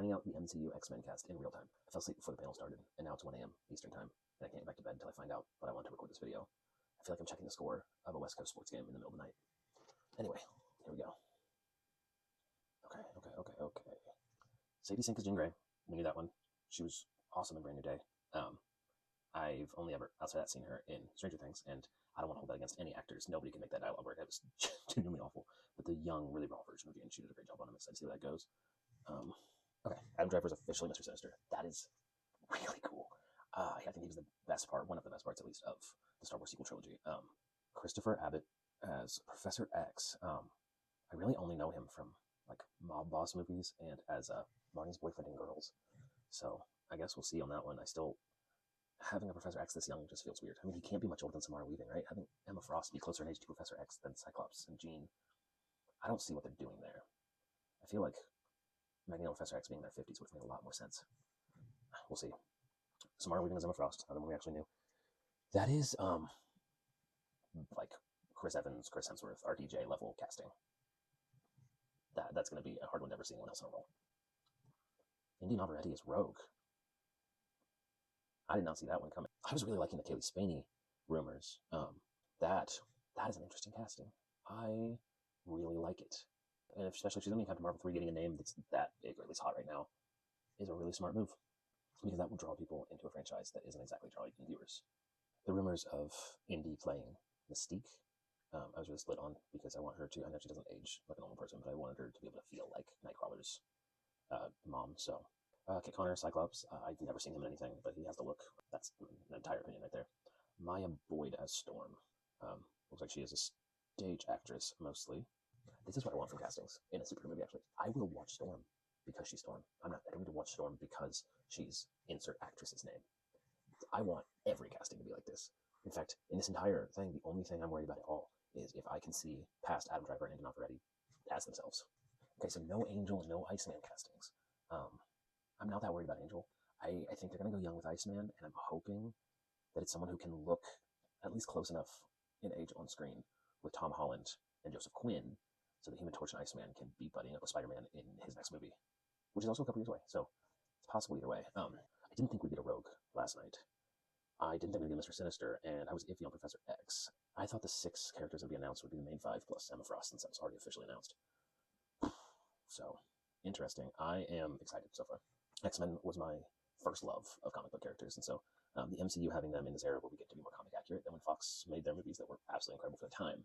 finding out the MCU X-Men cast in real time. I fell asleep before the panel started, and now it's 1 a.m. Eastern time, and I can't get back to bed until I find out, but I want to record this video. I feel like I'm checking the score of a West Coast sports game in the middle of the night. Anyway, here we go. Okay. Sadie Sink is Jean Grey. We knew that one. She was awesome in Brand New Day. I've only ever, outside that, seen her in Stranger Things, and I don't want to hold that against any actors. Nobody can make that dialogue work. It was genuinely awful. But the young, really raw version of Jean, she did a great job on. I'm excited to see where that goes. Okay, Adam Driver is officially Mr. Sinister. That is really cool. I think he was the best part, one of the best parts at least, of the Star Wars sequel trilogy. Christopher Abbott as Professor X. I really only know him from like mob boss movies and as Marnie's boyfriend in Girls. So I guess we'll see on that one. Having a Professor X this young just feels weird. I mean, he can't be much older than Samara Weaving, right? Having Emma Frost be closer in age to Professor X than Cyclops and Jean, I don't see what they're doing there. I feel like Magneto and Professor X being in their 50s would make a lot more sense. We'll see. Samara Weaving as Emma Frost, another one we actually knew. That is, like Chris Evans, Chris Hemsworth, RDJ level casting. That's going to be a hard one to ever see anyone else in a role. Indy Navarrete is Rogue. I did not see that one coming. I was really liking the Kaylee Spaney rumors. That is an interesting casting. I really like it. And especially if she's only Captain Marvel 3, getting a name that's that big, or at least hot right now, is a really smart move. Because that will draw people into a franchise that isn't exactly drawing viewers. The rumors of Indy playing Mystique, I was really split on, because I want her to, I know she doesn't age like a normal person, but I wanted her to be able to feel like Nightcrawler's mom. So Kit Connor, Cyclops, I've never seen him in anything, but he has the look. That's an entire opinion right there. Maya Boyd as Storm. Looks like she is a stage actress mostly. This is what I want from castings in a superhero movie, actually. I will watch Storm because she's Storm. I don't need to watch Storm because she's insert actress's name. I want every casting to be like this. In fact, in this entire thing, the only thing I'm worried about at all is if I can see past Adam Driver and Indy Navarrete as themselves. Okay, so no Angel, no Iceman castings. I'm not that worried about Angel. I think they're going to go young with Iceman, and I'm hoping that it's someone who can look at least close enough in age on screen with Tom Holland and Joseph Quinn, so that Human Torch and Iceman can be buddying up with Spider-Man in his next movie, which is also a couple years away, so it's possible either way. I didn't think we'd get a Rogue last night. I didn't think we'd get Mr. Sinister, and I was iffy on Professor X. I thought the 6 characters that would be announced would be the main 5 plus Emma Frost, since that was already officially announced. So, interesting. I am excited so far. X-Men was my first love of comic book characters, and so the MCU having them in this era where we get to be more comic accurate than when Fox made their movies that were absolutely incredible for the time